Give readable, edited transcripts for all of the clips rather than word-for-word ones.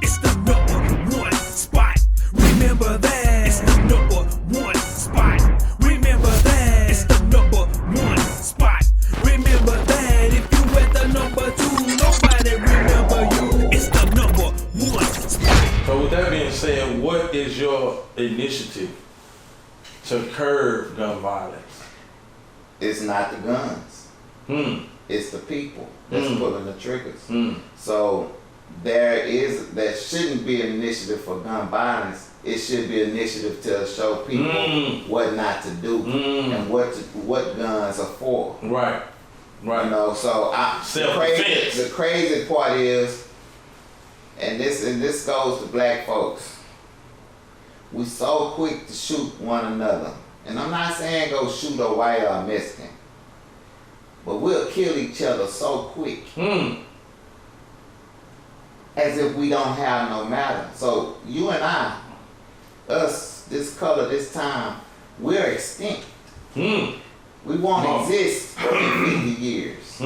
It's the number one spot. Remember that. It's the number one spot. Remember that. It's the number one spot. Remember that. If you at the number two, nobody remember you. It's the number one spot. So with that being said, what is your initiative to curb gun violence? It's not the guns. It's the people that's pulling the triggers. So there shouldn't be an initiative for gun violence. It should be an initiative to show people what not to do and what guns are for. Right. You know, so the crazy part is, and this goes to black folks, we so quick to shoot one another. And I'm not saying go shoot a white or a Mexican, but we'll kill each other so quick. As if we don't have no matter. So you and I, us, this color, this time, we're extinct. We won't exist in 50 years.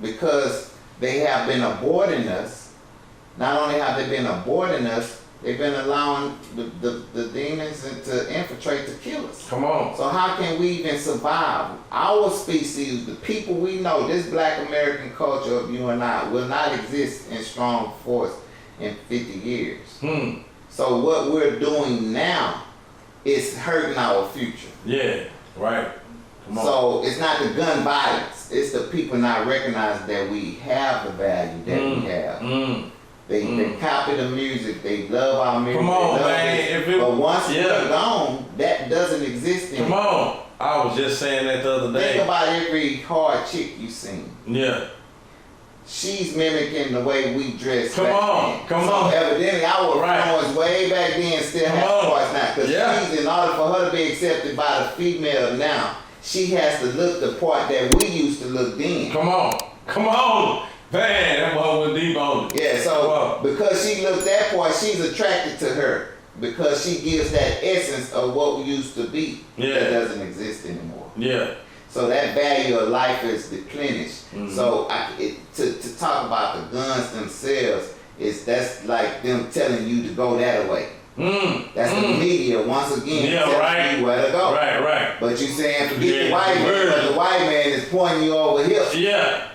Because they have been aborting us. Not only have they been aborting us, they've been allowing the demons to infiltrate to kill us. Come on. So how can we even survive? Our species, the people we know, this black American culture of you and I will not exist in strong force in 50 years. So what we're doing now is hurting our future. Yeah, right. Come on. So it's not the gun violence. It's the people not recognizing that we have the value that we have. They copy the music. They love our music. Come on, man. But once we're gone, that doesn't exist anymore. Come on. I was just saying that the other day. Think about every hard chick you seen. Yeah. She's mimicking the way we dress. Come on. So evidently our influence way back then still has parts now. Because she's, in order for her to be accepted by the female now, she has to look the part that we used to look then. Come on. Man, that boy was deep on it. Yeah, so because she looked that part, she's attracted to her because she gives that essence of what we used to be that doesn't exist anymore. Yeah. So that value of life is deplenished. So to talk about the guns themselves, that's like them telling you to go that way. That's the media once again telling you where to go. Right. But you saying forget the white man, but the white man is pointing you over here.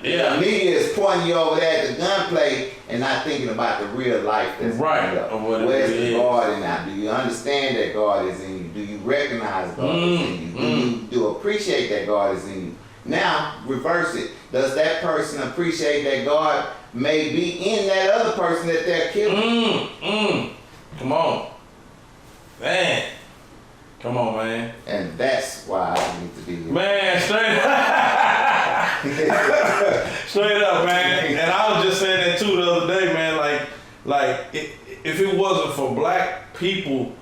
The media is pointing you over there at the gunplay and not thinking about the real life that's going up. Where's the God in that? Do you understand that God is in you? Do you recognize God is in you? Do you appreciate that God is in you? Now, reverse it. Does that person appreciate that God may be in that other person that they're killing? Come on. Man. Come on, man. And that's why I need to be here. Man, straight up, man. And I was just saying that too the other day, man. Like if it wasn't for black people,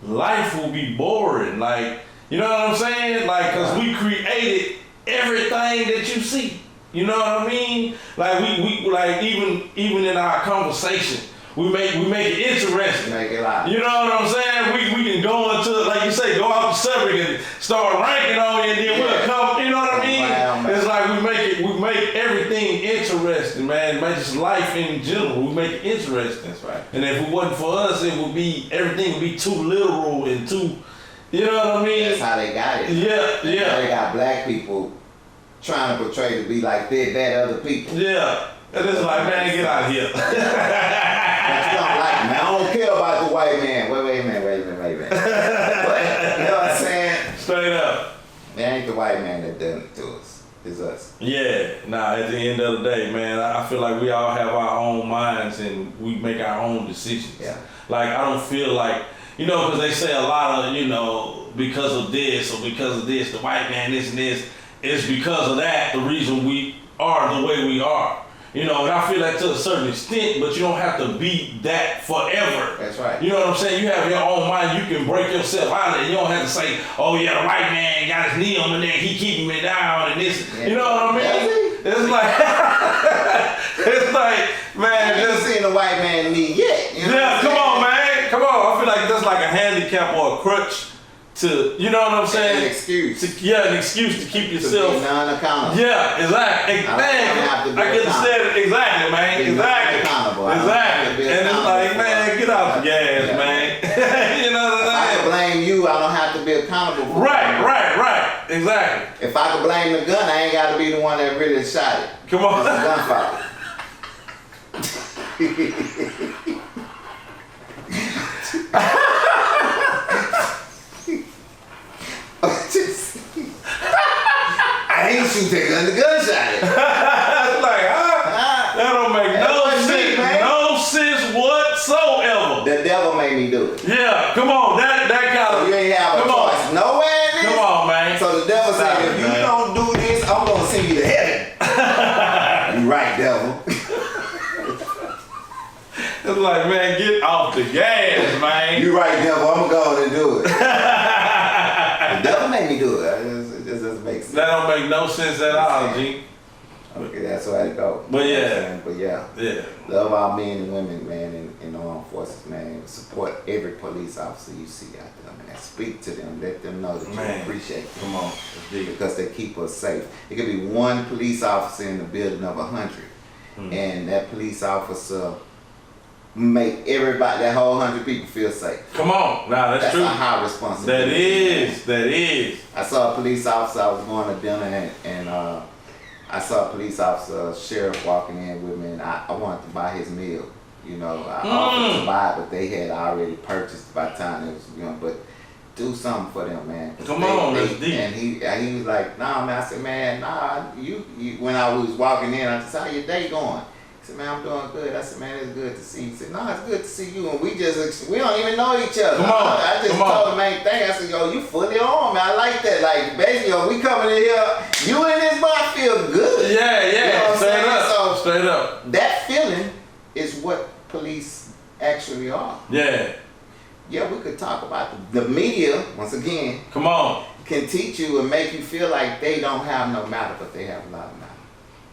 life would be boring. Like, you know what I'm saying? Like, cause we created everything that you see. You know what I mean? Like we like even in our conversation. We make it interesting. Make it live. You know what I'm saying? We can go into, like you say, go out the subject and start ranking on you, and then we'll come. You know what I mean? Wow, it's like we make everything interesting, man. Make just life in general. We make it interesting. That's right. And if it wasn't for us, everything would be too literal and too. You know what I mean? That's how they got it. Yeah. They got black people trying to portray to be like that other people. Yeah. And it's like, man, get out of here. But you don't like me. I don't care about the white man. Wait a minute. But, you know what I'm saying? Straight up. It ain't the white man that done it to us. It's us. Yeah. At the end of the day, man, I feel like we all have our own minds and we make our own decisions. Yeah. Like, I don't feel like, because they say a lot of, because of this or because of this, the white man, this and this, it's because of that the reason we are the way we are. And I feel like to a certain extent, but you don't have to be that forever. That's right. You know what I'm saying? You have your own mind. You can break yourself out of it. You don't have to say, oh yeah, the white man got his knee on the neck. He keeping me down and this. Yeah. You know what I mean? It's like, man. I haven't seen a white man knee yet. Come on, man. Come on. I feel like that's like a handicap or a crutch to, you know what I'm saying? An excuse. An excuse to keep yourself. To be non-accountable. Yeah, exactly. Man, I could have said it exactly, man. Exactly. And it's like, out the gas, man. You know what I'm saying? If I can blame you, I don't have to be accountable for it. Right. Exactly. If I can blame the gun, I ain't got to be the one that really shot it. Come on. It's a gunfire. I ain't shoot that gun, the gun shot it. It's like, that don't make no sense. No sense whatsoever. The devil made me do it. Yeah, come on. That kind of. So you ain't have a choice. Nowhere in this. Come on, man. So the devil said, if you don't do this, I'm going to send you to heaven. You right, devil. It's like, man, get off the gas, man. You right, devil. I'm going to go on and do it. The devil made me do it. It just doesn't make sense. That don't make no sense at all, G. Okay, that's where I go. But yeah. But yeah. Love our men and women, man, in the armed forces, man. Support every police officer you see out there, man. Speak to them. Let them know that you appreciate them. Come on. Because they keep us safe. It could be one police officer in the building of 100. And that police officer make everybody, that whole 100 people feel safe. Come on. Nah, that's true. That's a high responsibility. That is. I saw a police officer, I was going to dinner and I saw a police officer, a sheriff walking in with me, and I wanted to buy his meal. You know, I offered to buy it, but they had already purchased by the time it was, you know, but do something for them, man. Come on, that's deep. And he was like, nah, man. I said, man, nah, you when I was walking in, I said, how your day going? He said, man, I'm doing good. I said, man, it's good to see you. He said, no, it's good to see you. And we don't even know each other. Come on. I just told the main thing. I said, yo, you fully on, man. I like that. Like, basically, yo, we coming in here, you in this bar feel good. Yeah. You know what Straight up. So, straight up. That feeling is what police actually are. Yeah. Yeah, we could talk about the media, once again. Come on. Can teach you and make you feel like they don't have no matter, but they have a lot of matter.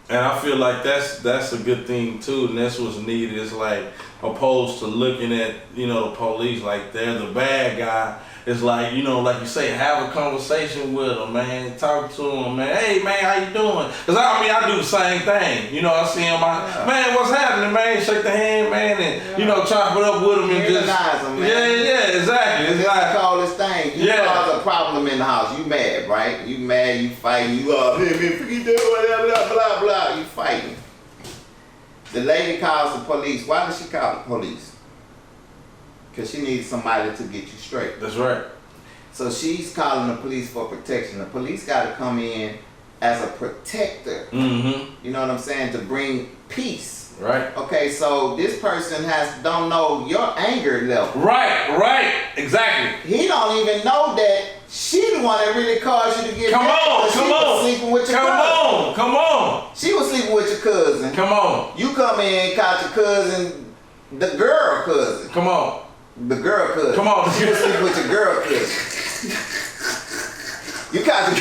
And I feel like that's a good thing too, and that's what's needed. It's like opposed to looking at, you know, the police like they're the bad guy. It's like, you know, like you say, have a conversation with them, man. Talk to them, man. Hey, man, how you doing? Because I do the same thing. You know, I see them, man, what's happening, man? Shake the hand, man, and, you know, chop it up with them and just. Them, man. Yeah, exactly. It's like, call this thing. You cause a problem in the house. You mad, right? You mad, you fighting, you whatever, blah, blah, you fighting. The lady calls the police. Why does she call the police? Because she needs somebody to get you straight. That's right. So she's calling the police for protection. The police got to come in as a protector. Mm-hmm. You know what I'm saying? To bring peace. Right. Okay, so this person don't know your anger level. Right. Exactly. He don't even know that she the one that really caused you to get mad. She was sleeping with your cousin. Come on. She was sleeping with your cousin. Come on. You come in and caught your cousin, the girl cousin. Come on. The girl cousin. Come on. You was sleeping with your girl cousin. You caught your...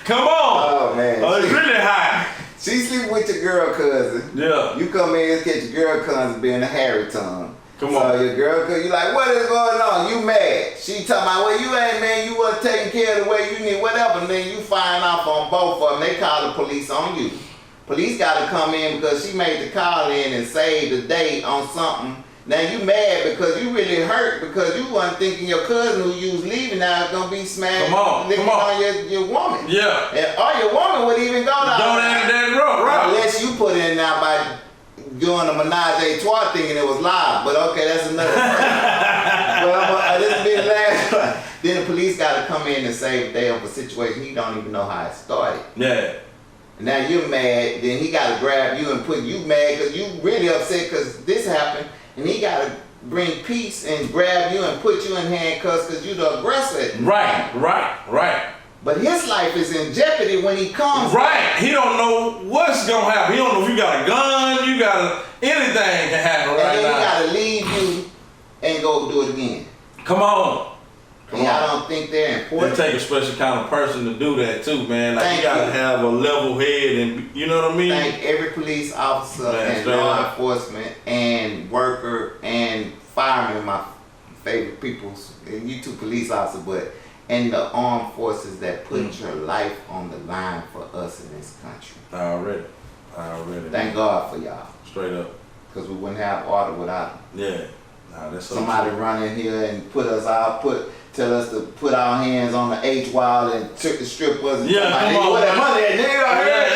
Come on. Oh, man. Oh, it's really hot. She sleeping with your girl cousin. Yeah. You come in and catch your girl cousin being a Harry tongue. Come so on. Your girl cousin, you like, what is going on? You mad. She talking about, well, you ain't, man, you wasn't taking care of the way you need, whatever. And then you find off on both of them. They call the police on you. Police got to come in because she made the call in and saved the day on something. Now you mad because you really hurt because you wasn't thinking your cousin who you was leaving now is going to be smashed on your woman. Yeah. Or your woman would even go down. Don't end that rough, right? Unless you put in now by doing a menage a trois thinking it was live. But okay, that's another thing. But this will be the last one. Then the police got to come in and save the day of a situation he don't even know how it started. Yeah. Now you're mad, then he got to grab you and put you mad because you really upset because this happened, and he got to bring peace and grab you and put you in handcuffs because you're the aggressor. Right. But his life is in jeopardy when he comes. Right. He don't know what's going to happen. He don't know if you got a gun, anything can happen right now. And then he got to leave you and go do it again. Come on. I don't think they're important. It take a special kind of person to do that too, man. Like you gotta have a level head, and you know what I mean. Thank every police officer and law enforcement and worker and fireman, my favorite people. And you two police officers, but and the armed forces that put your life on the line for us in this country. Already. Thank God for y'all. Straight up. Because we wouldn't have order without them. Yeah. Nah, that's so somebody true. run in here and tell us to put our hands on the H wall and took the strippers. And yeah, come on. Where that money at? Nigga,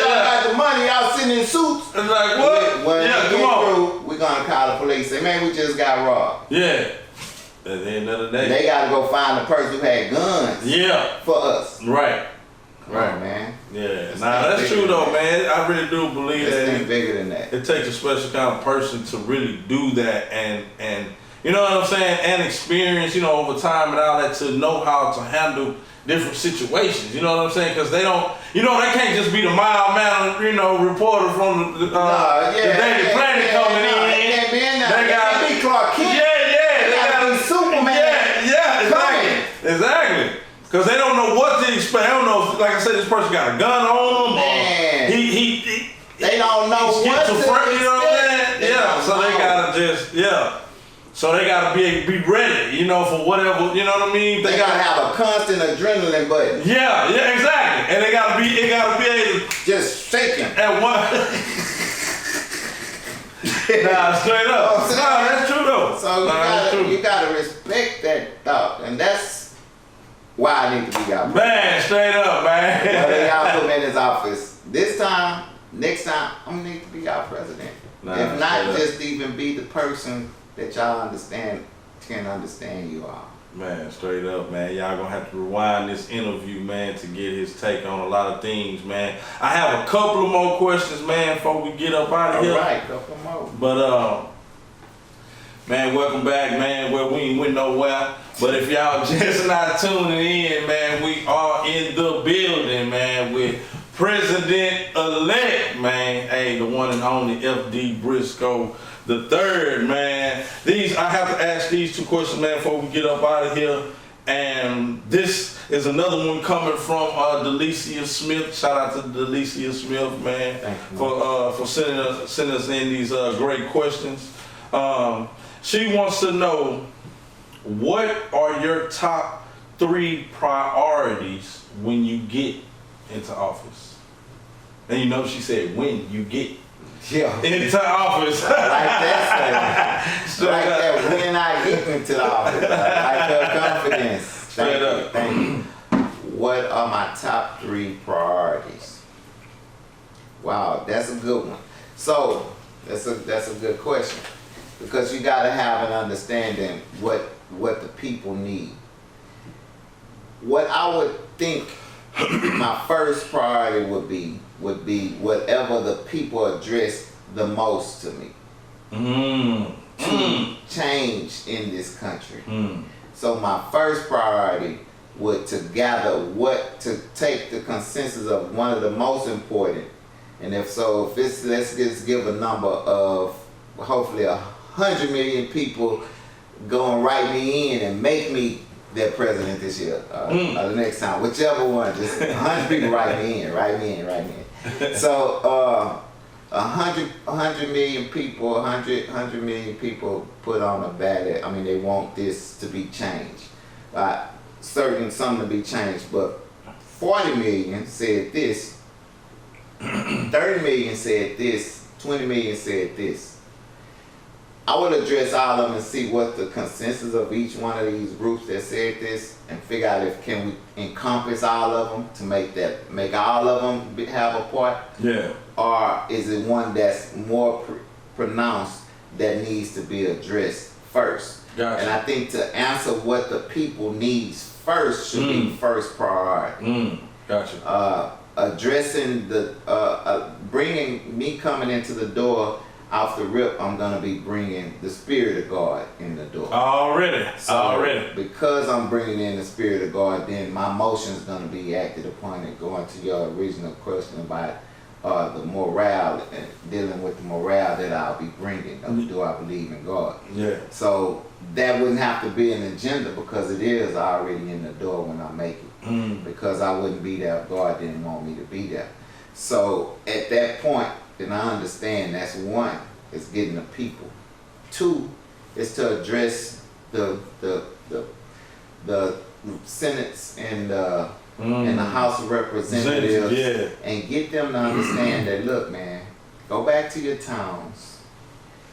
y'all got the money. Y'all sitting in suits. It's like, what? When yeah, come on. through, we're going to call the police. Say, man, we just got robbed. Yeah. At the end of the day. They got to go find the person who had guns. Yeah. For us. Right. Come on, man. Yeah. Nah, that's true though, man. I really do believe that. It's bigger than that. It takes a special kind of person to really do that and you know what I'm saying, and experience, over time and all that, to know how to handle different situations. You know what I'm saying? Because they don't, they can't just be the mild-mannered, reporter from the Daily Planet coming in. They can't be in there. They got to be Clark Kent. Yeah. They got to be Superman. Yeah, exactly. Because they don't know what to expect. They don't know if, like I said, this person got a gun on them. Man. They don't know what to expect. You know what I'm saying? Yeah. So they gotta So they gotta be ready, for whatever, you know what I mean? They gotta have a constant adrenaline button. Yeah, exactly. And it gotta be able to just shaking. At one. Nah, straight up. No, that's true though. So you gotta respect that thought, and that's why I need to be y'all. Man, straight up, man. Whether y'all put me in this office this time, next time, I'm gonna need to be y'all president. If not, just even be the person that y'all can understand you all. Man, straight up, man. Y'all gonna have to rewind this interview, man, to get his take on a lot of things, man. I have a couple of more questions, man, before we get up out of here. All right, couple more. But, man, welcome back, man. Well, we ain't went nowhere. But if y'all just not tuning in, man, we are in the building, man, with President-elect, man. Hey, the one and only F.D. Brisco the third, man. I have to ask these two questions, man, before we get up out of here. And this is another one coming from Delicia Smith. Shout out to Delicia Smith, man, for sending us in these great questions. She wants to know, what are your top 3 priorities when you get into office? And she said, when you get into office. I like that. Like that when I get into the office. I like her confidence. Thank you. What are my top 3 priorities? Wow, that's a good one. So that's a good question, because you got to have an understanding what the people need. What I would think my first priority would be whatever the people address the most to me to change in this country. So my first priority would to take the consensus of one of the most important, and let's just give a number of hopefully 100 million people go and write me in and make me their president this year, or the next time, whichever one. Just 100 people write me in. So 100 million people, 100 million people put on a ballot. I mean, they want this to be changed. Something to be changed, but 40 million said this, 30 million said this, 20 million said this. I would address all of them and see what the consensus of each one of these groups that said this, and figure out if can we encompass all of them to make all of them have a part. Yeah. Or is it one that's more pronounced that needs to be addressed first? Gotcha. And I think to answer what the people needs first should be first priority. Gotcha. Addressing bringing me coming into the door. Off the rip, I'm going to be bringing the Spirit of God in the door. Already. Because I'm bringing in the Spirit of God, then my emotions going to be acted upon it. Going to your original question about the morale, and dealing with the morale that I'll be bringing. Do I believe in God? Yeah. So that wouldn't have to be an agenda, because it is already in the door when I make it. Because I wouldn't be there if God didn't want me to be there. So at that point, then I understand that's one, is getting the people. 2 is to address the Senates and the House of Representatives, and get them to understand that, look, man, go back to your towns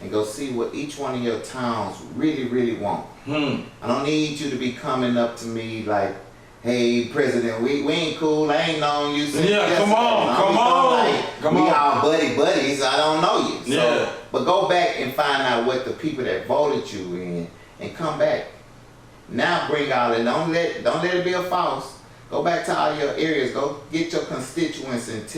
and go see what each one of your towns really, really want. I don't need you to be coming up to me like, hey, President, we ain't cool. I ain't known you since yesterday. Come on. We all buddies. I don't know you. So, but go back and find out what the people that voted you in, and come back. Now bring all it. Don't let it be a false. Go back to all your areas. Go get your constituents and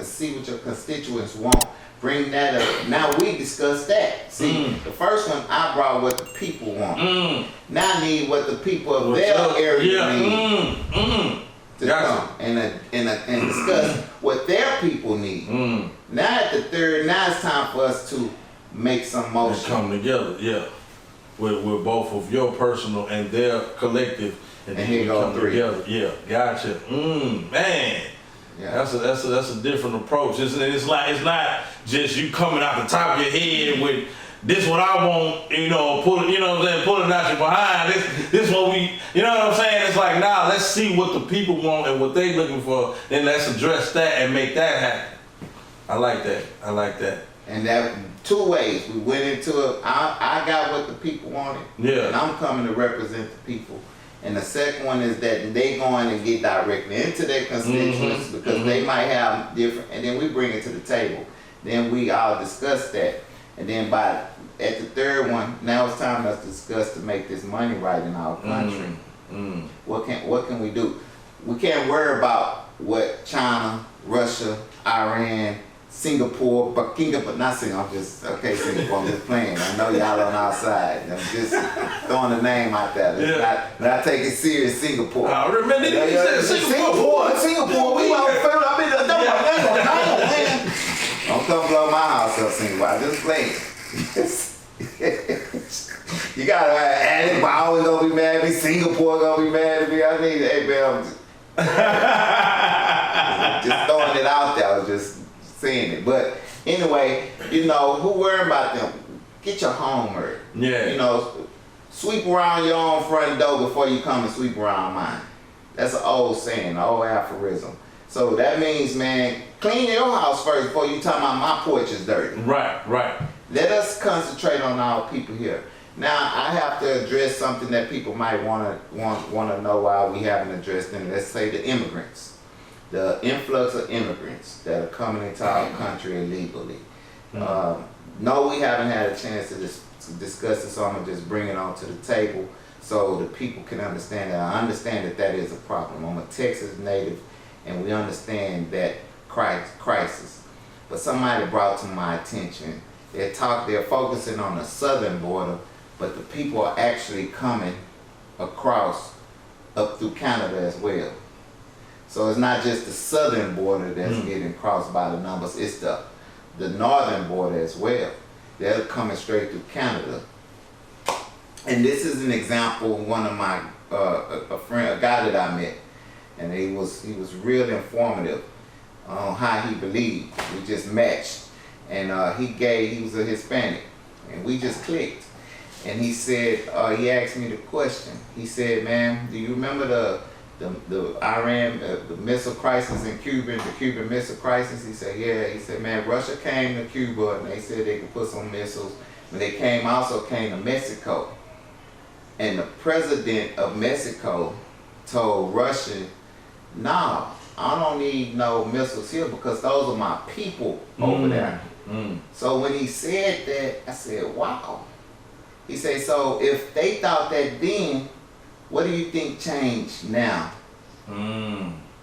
see what your constituents want. Bring that up. Now we discuss that. See, the first one I brought what the people want. Now I need what the people of their area need to come and discuss what their people need. Now at the third, now it's time for us to make some motion. Come together, with both of your personal and their collective, and then here go come three. Together. Gotcha. Man. Yeah. That's a different approach. It's not just you coming out the top of your head with this what I want, pulling it out your behind. This what we, you know what I'm saying? It's like, nah, let's see what the people want and what they looking for, then let's address that and make that happen. I like that. And that two ways. We went into it. I got what the people wanted. And I'm coming to represent the people. And the second one is that they going to get directly into their constituents because they might have different, and then we bring it to the table. Then we all discuss that. And then at the third one, now it's time for us to discuss to make this money right in our country. What can we do? We can't worry about what China, Russia, Iran, Singapore, but not Singapore, Singapore, I'm just playing. I know y'all on our side. I'm just throwing the name out there. Not take it serious, Singapore. I remember you said Singapore, we all fell up in the man. Don't come blow my house up, Singapore. I'm just playing. You gotta add it, but I always gonna be mad at me. Singapore gonna be mad at me. I need hey man, just throwing it out there. I was just saying it. But anyway, who worry about them? Get your homework. Sweep around your own front door before you come and sweep around mine. That's an old saying, an old aphorism. So that means, man, clean your house first before you talk about my porch is dirty. Right. Let us concentrate on our people here. Now I have to address something that people might want to know why we haven't addressed them. Let's say the immigrants, the influx of immigrants that are coming into our country illegally. No, we haven't had a chance to discuss this, so I'm gonna just bring it onto the table so the people can understand that. I understand that is a problem. I'm a Texas native, and we understand that crisis. But somebody brought to my attention, they're focusing on the southern border, but the people are actually coming across up through Canada as well. So it's not just the southern border that's getting crossed by the numbers, it's the northern border as well. They're coming straight through Canada. And this is an example of one of my, a guy that I met, and he was real informative on how he believed. We just matched, and he was a Hispanic, and we just clicked. And he said, he asked me the question. He said, "Man, do you remember the Iran, the missile crisis in Cuba, the Cuban missile crisis?" He said, "Yeah." He said, "Man, Russia came to Cuba and they said they could put some missiles, but they also came to Mexico. And the president of Mexico told Russia, nah, I don't need no missiles here because those are my people over there." So when he said that, I said, wow. He said, so if they thought that then, what do you think changed now?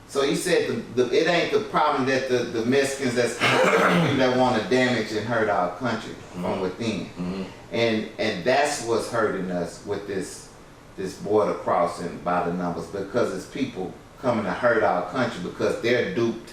So he said it ain't the problem that the Mexicans that's people that want to damage and hurt our country from within. And that's what's hurting us with this border crossing by the numbers, because it's people coming to hurt our country because they're duped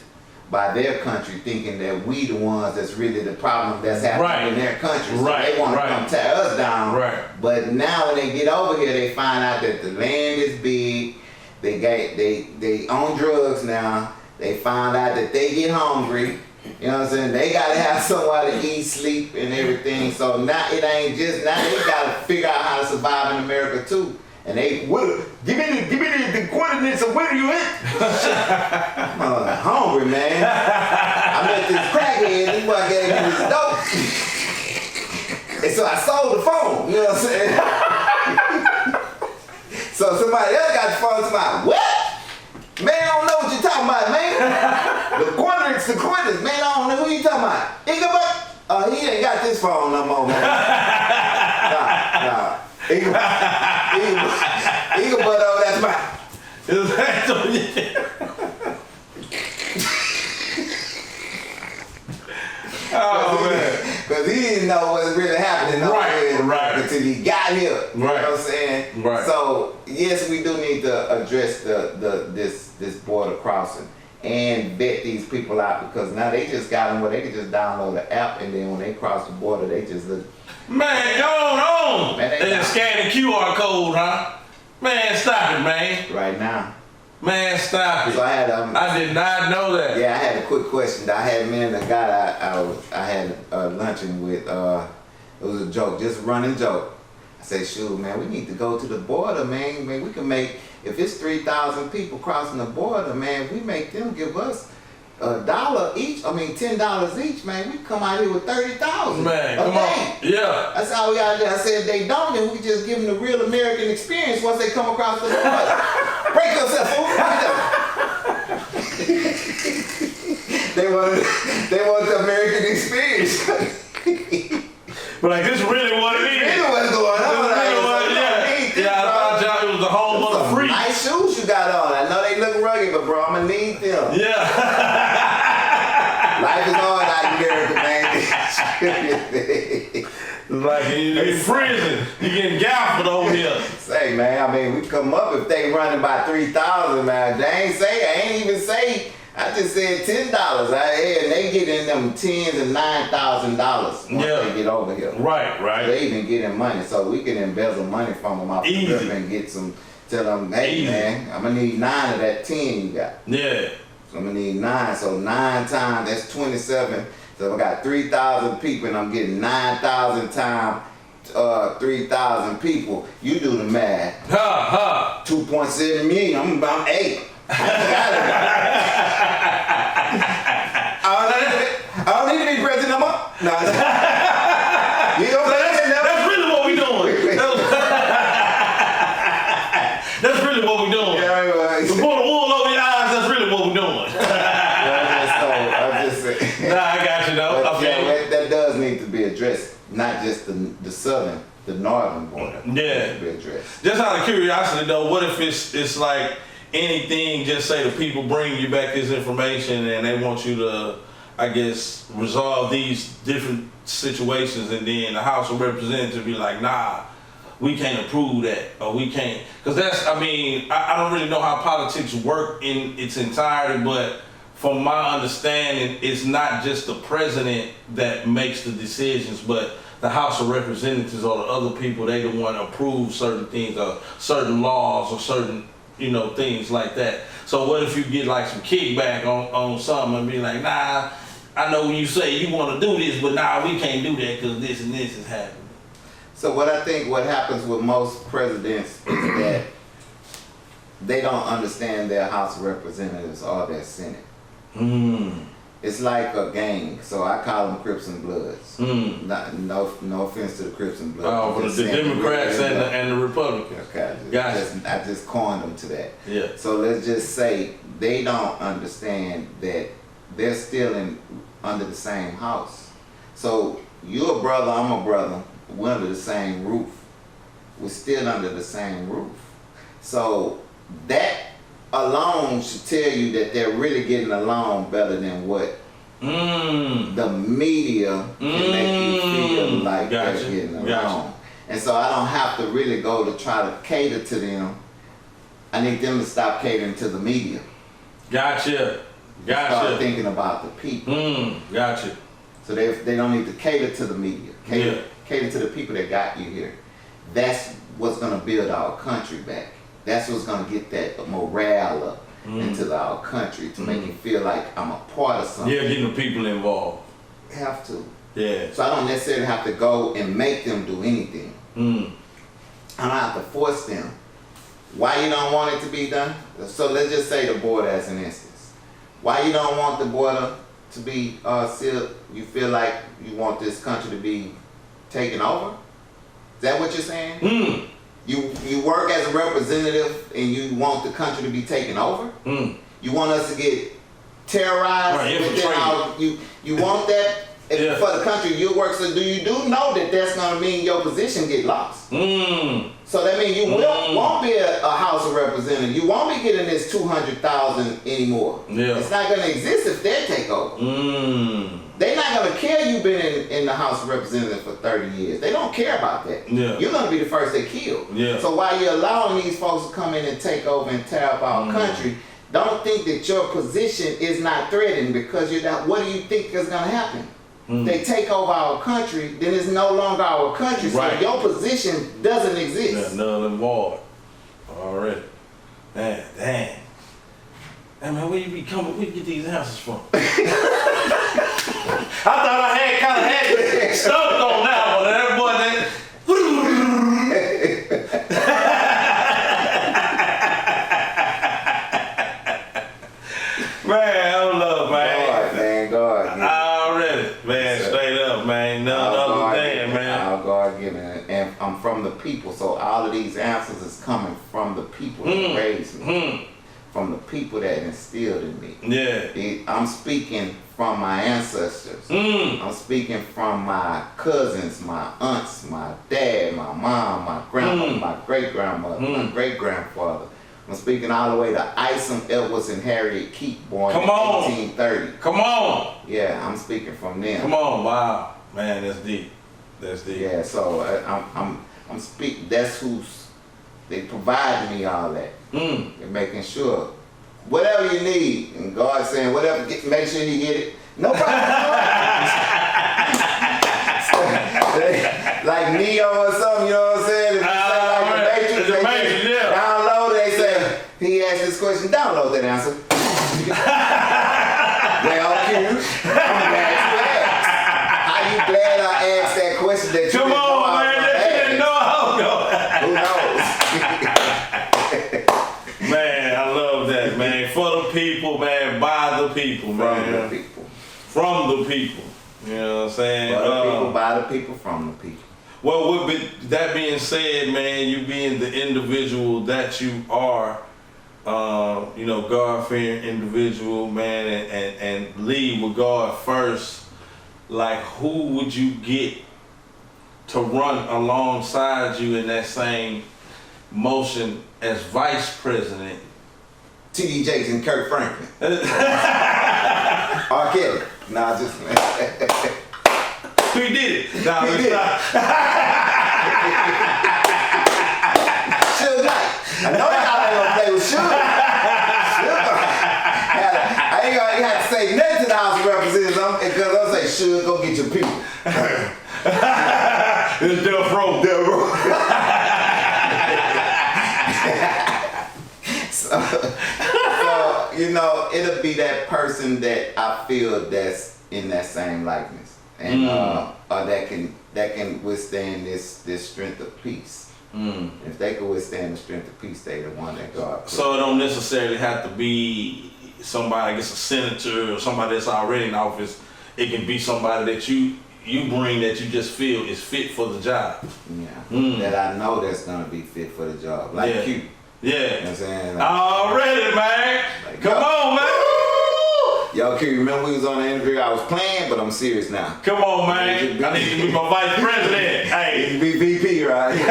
by their country thinking that we the ones that's really the problem that's happening in their country. So they want to come tear us down. But now when they get over here, they find out that the land is big. They own drugs now. They find out that they get hungry. You know what I'm saying? They gotta have somewhere to eat, sleep, and everything. So now it ain't just now they gotta figure out how to survive in America too. And they give me the coordinates of where you at. I'm hungry, man. I met this crackhead. This boy gave me this dope. And so I sold the phone. You know what I'm saying? So somebody else got the phone. Somebody, what? Man, I don't know what you're talking about, man. The coordinates, man, I don't know who you talking about. Igabut? He ain't got this phone no more, man. Nah. Igabut over, that's mine. Oh, man. Because he didn't know what was really happening until he got here. You know what I'm saying? Right. So, yes, we do need to address this border crossing and vet these people out, because now they just got them where they can just download the app, and then when they cross the border, they just look. Man, go on. They scan the QR code, huh? Man, stop it, man. Right now. Man, stop it. So I did not know that. Yeah, I had a quick question. I had me and the guy I had luncheon with. It was a joke, just a running joke. I said, shoot, man, we need to go to the border, man. Man, we can make, if it's 3,000 people crossing the border, man, we make them give us $1 each. I mean, $10 each, man. We come out here with 30,000. Man, come on. Yeah. That's all we gotta do. I said, if they don't, then we just give them the real American experience once they come across the border. Break yourself, fool. They want the American experience. But like, this really what it is. Really what's going on. Yeah, I thought y'all was the home of the free. Nice shoes you got on. I know they look rugged, but bro, I'm gonna need them. Yeah. Life is hard out here, man. Like you in prison, you getting gaffed over here. Say, man, I mean, we come up if they running by 3,000, man. I ain't even say. I just said $10. And they get in them $10,000 and $9,000 once they get over here. Right. They even getting money, so we can embezzle money from them off the rip and get some. Tell them, hey, man, I'm gonna need 9 of that 10 you got. Yeah. So I'm gonna need 9. So 9 times, that's 27. So I got 3,000 people, and I'm getting 9,000 times 3,000 people. You do the math. 2.7 million. I'm about 8. I don't need to be president no more. No. That's really what we doing. That's really what we doing. To pull the wool over your eyes, that's really what we doing. I'm just saying. Nah, I got you though. That does need to be addressed. Not just the southern, the northern border. Yeah. To be addressed. Just out of curiosity though, what if it's like anything, just say the people bring you back this information and they want you to, I guess, resolve these different situations, and then the House of Representatives be like, nah, we can't approve that, or we can't, because that's, I mean, I don't really know how politics work in its entirety, but from my understanding, it's not just the president that makes the decisions, but the House of Representatives or the other people, they the one to approve certain things, or certain laws, or certain, you know, things like that. So what if you get like some kickback on something and be like, nah, I know you say you want to do this, but nah, we can't do that because this and this is happening. So what I think what happens with most presidents is that they don't understand their House of Representatives or their Senate. It's like a gang, so I call them Crips and Bloods. No offense to the Crips and Bloods. Oh, but the Democrats and the Republicans. Okay, I just coined them to that. Yeah. So let's just say they don't understand that they're still under the same house. So you're a brother, I'm a brother. We're under the same roof. We're still under the same roof. So that alone should tell you that they're really getting along better than what the media can make you feel like they're getting along. And so I don't have to really go to try to cater to them. I need them to stop catering to the media. Gotcha. Start thinking about the people. Gotcha. So they don't need to cater to the media. Cater to the people that got you here. That's what's going to build our country back. That's what's going to get that morale up into our country to make you feel like I'm a part of something. Yeah, getting the people involved. Have to. Yeah. So I don't necessarily have to go and make them do anything. I don't have to force them Why you don't want it to be done? So let's just say the border as an instance. Why you don't want the border to be sealed? You feel like you want this country to be taken over? Is that what you're saying? You work as a representative and you want the country to be taken over? You want us to get terrorized? Right, you want that for the country you work? So do you know that that's going to mean your position get lost? So that means you won't be a House of Representatives. You won't be getting this 200,000 anymore. It's not going to exist if they take over. They're not going to care you've been in the House of Representatives for 30 years. They don't care about that. You're going to be the first they kill. So while you're allowing these folks to come in and take over and tear up our country, don't think that your position is not threatened because you're not. What do you think is going to happen? They take over our country, then it's no longer our country. So your position doesn't exist. Null and void already. Man, dang. Hey man, where you get these answers from? I thought I had stuck on that one. That boy, man, I love, man. God. Already, man, straight up, man. None thing, man. Our God given it. And I'm from the people, so all of these answers is coming from the people that raised me. From the people that instilled in me. I'm speaking from my ancestors. I'm speaking from my cousins, my aunts, my dad, my mom, my grandma, my great-grandmother, my great-grandfather. I'm speaking all the way to Isom Edwards and Harriet Keep, born in 1830. Come on! Yeah, I'm speaking from them. Come on, wow. Man, that's deep. That's deep. Yeah, so I'm speaking, that's they provide me all that. They're making sure whatever you need, and God saying whatever, make sure you get it. No problem. Like Neo or something, you know what I'm saying? Like the Matrix, download it, they say, he asked this question, download that answer. Well, Q, I'm glad you asked. How you glad I asked that question that you Come on, man, that you didn't know how to Who knows? Man, I love that, man. For the people, man, by the people, man. From the people. From the people. You know what I'm saying? For the people, by the people, from the people. Well, that being said, man, you being the individual that you are, you know, God-fearing individual, man, and lead with God first, like, who would you get to run alongside you in that same motion as vice president? T.D. Jakes and Kirk Franklin. R. Kelly. Nah, just He did it. Nah, he did it. Suge Knight. I know y'all ain't gonna play with Suge. I ain't gonna have to say nothing to the House of Representatives because I'll say, Suge, go get your people. It's Death Row. So, you know, it'll be that person that I feel that's in that same likeness, and that can withstand this strength of peace. If they can withstand the strength of peace, they the one that God put. So it don't necessarily have to be somebody, I guess, a senator or somebody that's already in office. It can be somebody that you bring that you just feel is fit for the job. Yeah, that I know that's gonna be fit for the job, like Q. Yeah. You know what I'm saying? Like, already, man. Like, come on, man. Yo, Q, remember we was on the interview? I was playing, but I'm serious now. Come on, man. I need to be my vice president. Hey. You be VP, right? You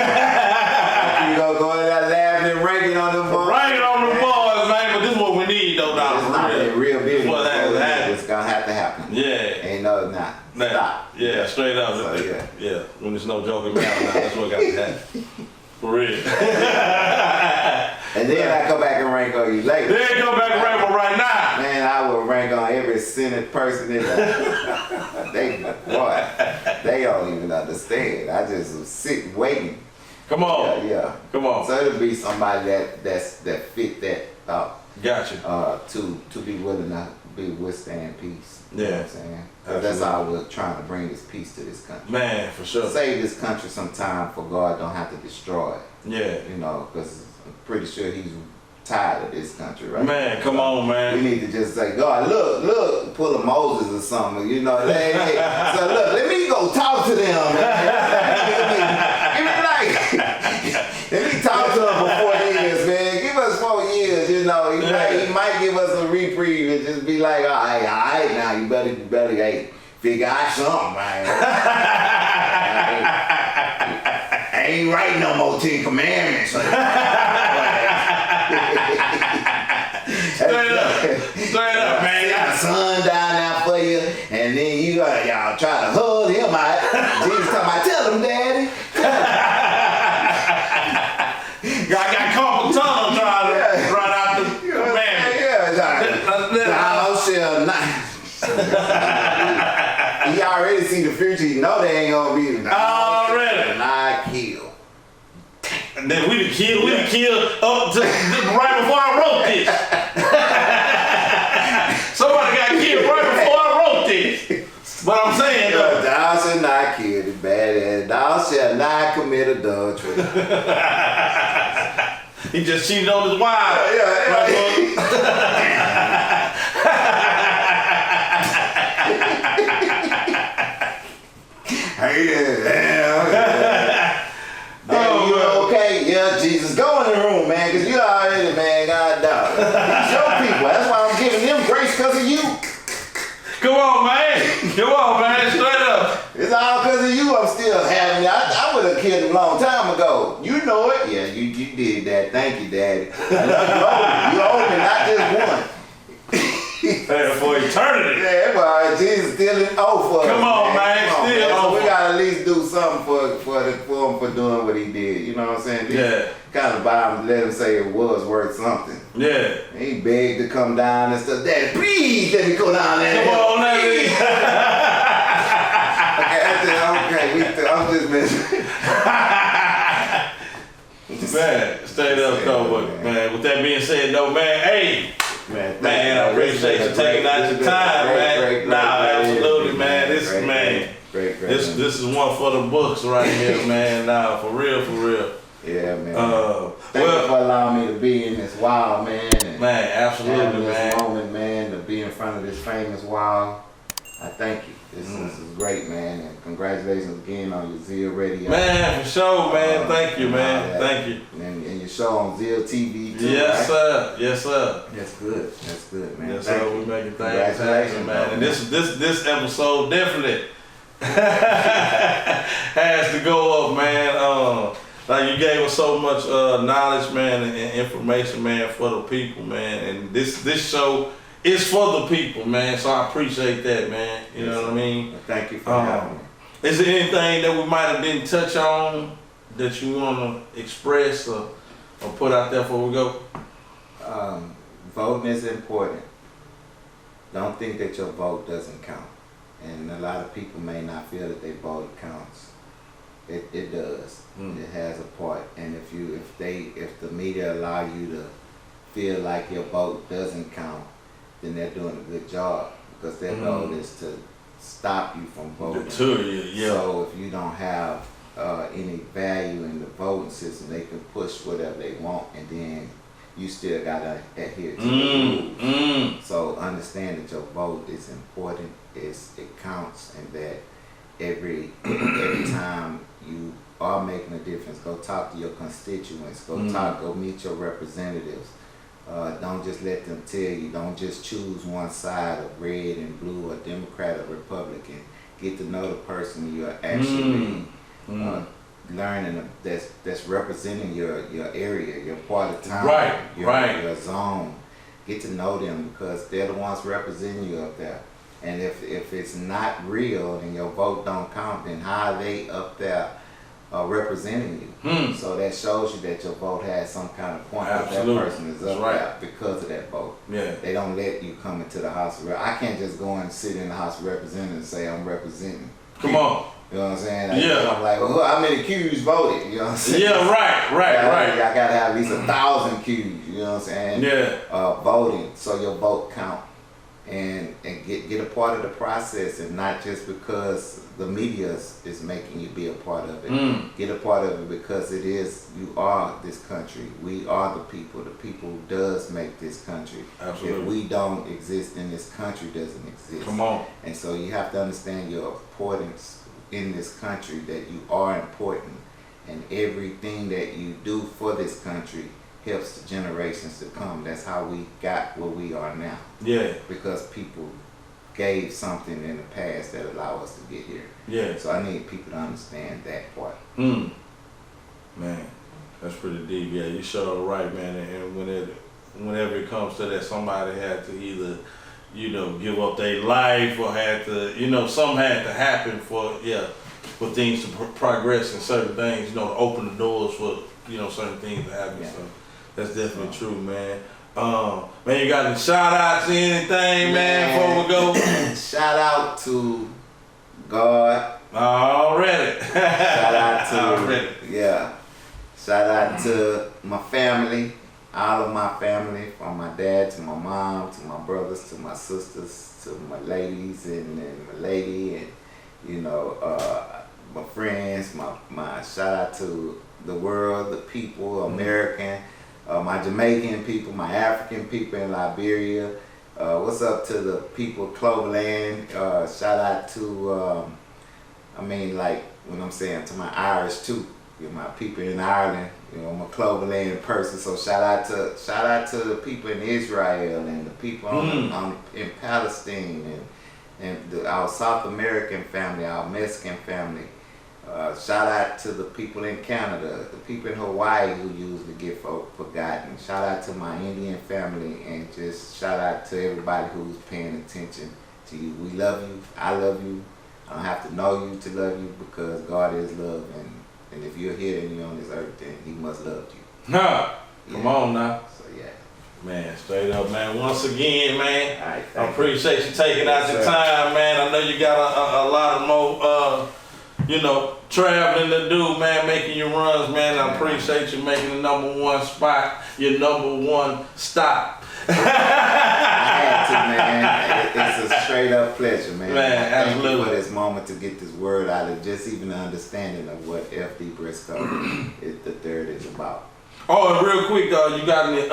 gonna go in there laughing and ranking on them boys. Ranking on them boys, man. But this is what we need, though, now. It's not a real business. It's gonna have to happen. Yeah. Ain't no, not. Man. Stop. Yeah, straight up. So, yeah. When there's no joking around now, that's what got to happen. For real. And then I come back and rank on you later. Then come back and rank on right now. Man, I will rank on every Senate person in there. They don't even understand. I just was sitting waiting. Come on. Yeah. Come on. So it'll be somebody that fit that Gotcha. To be willing to withstand peace. You Yeah. know what I'm saying? That's how we're trying to bring this peace to this country. Man, for sure. Save this country some time for God don't have to destroy it. Yeah. You know, because pretty sure he's tired of this country, right? Man, come on, man. We need to just say, God, look, pull a Moses or something, you know. So look, let me go talk to them, man. Let me talk to them for 4 years, man. Give us 4 years, you know. He might give us a reprieve and just be like, all right, now you better, hey, figure out something, man. I ain't writing no more 10 Commandments. Straight up, man. Got the sun down there for you, and then y'all try to hold him out. Jesus talking about, tell him, Daddy. I got carpal tunnel trying to run out the commandment. Thou shalt not. He already see the future. He know they ain't gonna be already. Not kill. And then we done killed up to right before I wrote this. Somebody got killed right before I wrote this. But I'm saying though. Thou shalt not kill the bad ass. Thou shalt not commit adultery. He just cheated on his wife. You okay? Yeah, Jesus. Go in the room, man, because you already, man, God dog. These your people. That's why I'm giving them grace because of you. Come on, man. Come on, man. Straight up. It's all because of you I'm still having you. I would have killed him a long time ago. You know it. Yeah, you did that. Thank you, Daddy. You owe me, not just one. For eternity. Yeah, but Jesus still in for us. Come on, man. Still so we gotta at least do something for him for doing what he did. You know what I'm saying? Yeah. Kind of buy him, let him say it was worth something. Yeah. He begged to come down and stuff. Daddy, please let me go down there. Come on, Daddy. Okay, I'm just messing. Man, straight up though, but man, with that being said though, man, hey. Man, I appreciate you taking out your time, man. Absolutely, man. This is one for the books right here, man. Nah, for real. Yeah, man. Thank you for allowing me to be in this wild, man. Man, absolutely, this moment, man, to be in front of this famous wild. I thank you. This is great, man, and congratulations again on your Zeal Radio. Man, for sure, man. Thank you, man. Thank you. And your show on Zeal TV too. Yes, right? sir. Yes, sir. That's good, man. Yes, sir. We making things happen, man. And this episode definitely has to go up, man. Like you gave us so much knowledge, man, and information, man, for the people, man. And this show. It's for the people, man, so I appreciate that, man. You know what I mean? Thank you for having me. Is there anything that we might have didn't touch on that you want to express or put out there before we go? Voting is important. Don't think that your vote doesn't count. And a lot of people may not feel that their vote counts. It does. It has a part. And if the media allow you to feel like your vote doesn't count, then they're doing a good job, because their goal is to stop you from voting. So if you don't have any value in the voting system, they can push whatever they want, and then you still gotta adhere to the rules. So understand that your vote is important, it counts, and that every time you are making a difference, go talk to your constituents, go meet your representatives. Don't just let them tell you. Don't just choose one side of red and blue or Democrat or Republican. Get to know the person you're actually learning that's representing your area, your part of town, your zone. Get to know them, because they're the ones representing you up there. And if it's not real and your vote don't count, then how are they up there representing you? So that shows you that your vote has some kind of point. That person is up there because of that vote. They don't let you come into the House of Representatives. I can't just go and sit in the House of Representatives and say I'm representing. Come on. You know what I'm saying? I'm like, well, how many Q.U.Es voted? You know what I'm saying? Right. I gotta have at least 1,000 Q.U.Es. You know what I'm saying? Voting, so your vote count. and get a part of the process, and not just because the media is making you be a part of it. Get a part of it because you are this country. We are the people. The people does make this country. Absolutely. If we don't exist, then this country doesn't exist. Come on. And so you have to understand your importance in this country, that you are important, and everything that you do for this country helps the generations to come. That's how we got where we are now. Yeah. Because people gave something in the past that allowed us to get here. Yeah. So I need people to understand that part. Man, that's pretty deep. Yeah, you sure are right, man. And whenever it comes to that, somebody had to either, give up their life, or had to, something had to happen for things to progress in certain things, to open the doors for, certain things to happen. Yeah. So that's definitely true, man. Man, you got any shout outs or anything, man, before we go? Shout out to God. Already. Shout out to Shout out to my family, all of my family, from my dad to my mom to my brothers to my sisters to my ladies and my lady, and my friends. My shout out to the world, the people, American. My Jamaican people, my African people in Liberia. What's up to the people of Cloverland? Shout out to, when I'm saying to my Irish too, my people in Ireland. I'm a Cloverland person, so shout out to the people in Israel and the people in Palestine and our South American family, our Mexican family. Shout out to the people in Canada, the people in Hawaii who usually get forgotten. Shout out to my Indian family, and just shout out to everybody who's paying attention to you. We love you. I love you. I don't have to know you to love you, because God is love, and if you're here and you're on this earth, then He must love you. Come on now. So man, straight up, man. Once again, man, right, I appreciate you taking out your time, man. I know you got a lot of more traveling to do, man, making your runs, man. I appreciate you making the #1 spot, your #1 stop. I had to, man. It's a straight up pleasure, man. Thank you for this moment to get this word out, of just even the understanding of what FD Brisco is the third is about. Oh, and real quick, you got any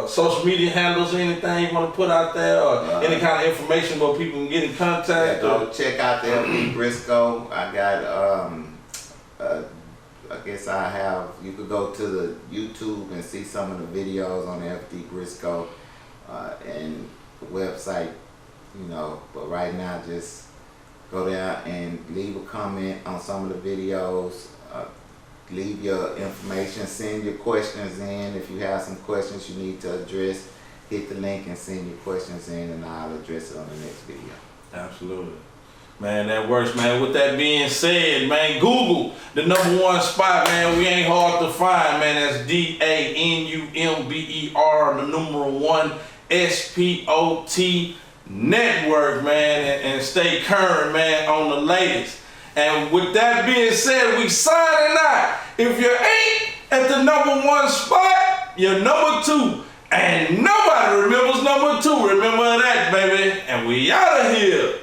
social media handles or anything you want to put out there, or any kind of information where people can get in contact? Go check out the FD Brisco. I got, I guess you could go to the YouTube and see some of the videos on the FD Brisco and the website, but right now just go there and leave a comment on some of the videos. Leave your information, send your questions in. If you have some questions you need to address, hit the link and send your questions in, and I'll address it on the next video. Absolutely. Man, that works, man. With that being said, man, Google the #1 spot, man. We ain't hard to find, man. That's DANUMBER, the #1 SPOT network, man. And stay current, man, on the latest. And with that being said, we signing out. If you ain't at the #1 spot, you're #2. And nobody remembers #2. Remember that, baby. And we out of here.